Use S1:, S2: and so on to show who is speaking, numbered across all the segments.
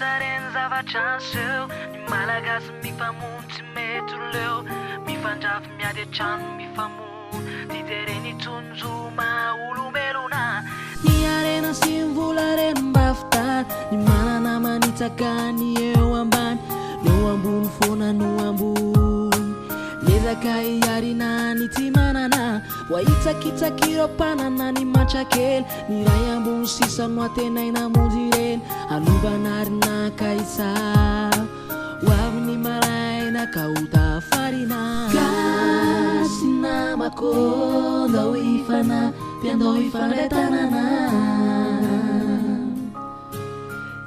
S1: loatra reny zava-transeho ny malagasy mifamono tsy mety ho leo mifandrafy miady atrano mifamono didereny tsonjoma olombelona ny arena sy mvola reny mba fitary ny manana manitsakany eo ambany leo ambony foana no ambony lezaka iarina ny tsy manana waitsakitsakiro panana ny matrakely ny ray ambony sisa no atenaina monjy reny alovanarina kaisa hoavy ny maraina ka ota farina gasina mako ndao ifana piandao ifandray tanana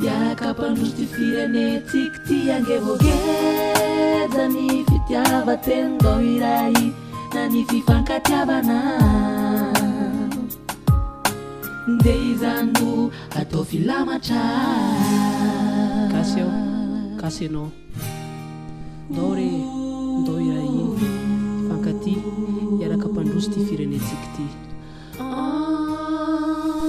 S1: yaraka mpandroso ty firenetsika ty angevogeza ny fitiavateny ndao iray na ny fifankatiavana nde izano atao filamatra
S2: kaseo kasenao ndao re ndao iray iny fifankaty yaraka mpandroso ty firenetsika ty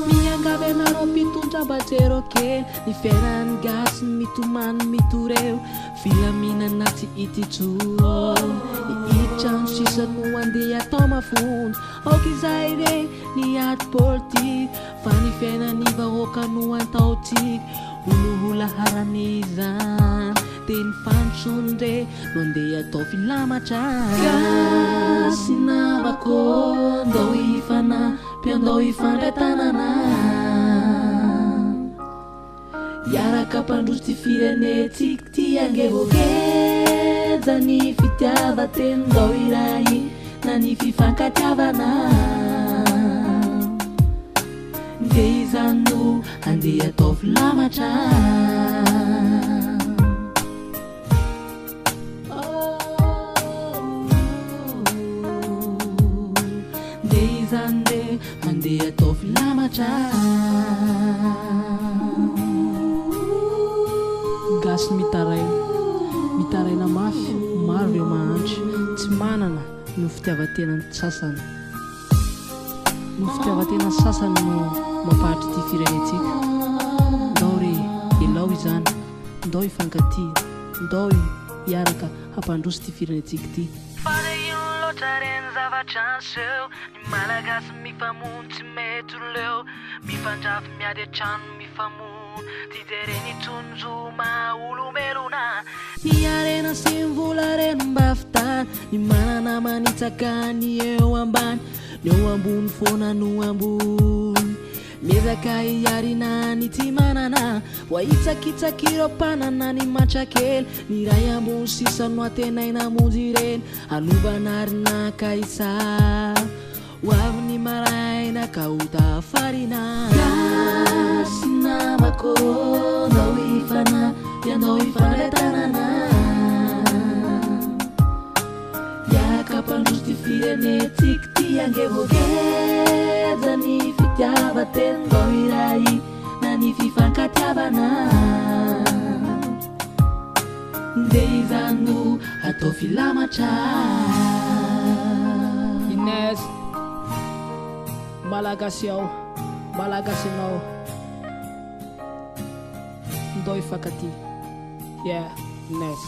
S1: miangavy anareo mpitondra-bajero kely ny fiainany gasy mitomany mitoreo filaminana tsy ititsony itrano sisa no andeha atao mafono aoka izay re ny ady politika fa ny fiainany vahoaka no antaotsika olohola haran'izany teny fantsony re no andeha atao filamatra gasy namako ndao ifana piandao ifandray tanana yaraka mpandroso ty firenetsika ty angevogeza ny fitiavateny ndao iray na ny fifankatiavana nde izano andeha atao filamatra nde izande andeha atao filamatra
S2: gasy mitaraina mafy maro reo mahandry tsy manana no fitiavatenany sasany no fitiavatena sasany no mampahatry ty firenetsika ndao re elao izany ndao ifankaty ndao iaraka hampandroso ty firenetsika ty
S1: fale ino loatra reny zava-transeho ny malagasy mifamono tsy mety ho leo mifandrafy miady atrano mifamono didereny tsonjoma olombelona ny arena sy mvola reny mba fitary ny manana manitsakany eo ambany neo ambony foana no ambony mezaka iarina ny tsy manana waitsakitsakiro panana ny matrakely ny ray ambony sisa no atenaina monjy reny alovanarina kaisa hoavy ny maraina ka ota farina gasy namako ndao ifana piandao ifandray tanana yaraka mpandroso ty firenetsika ty angevogeza ny fitiavateny ndao iray na ny fifankatiavana nde izano atao filamatra
S2: Inez malagasy ao malagasy anao ndao ifankaty yeah Inez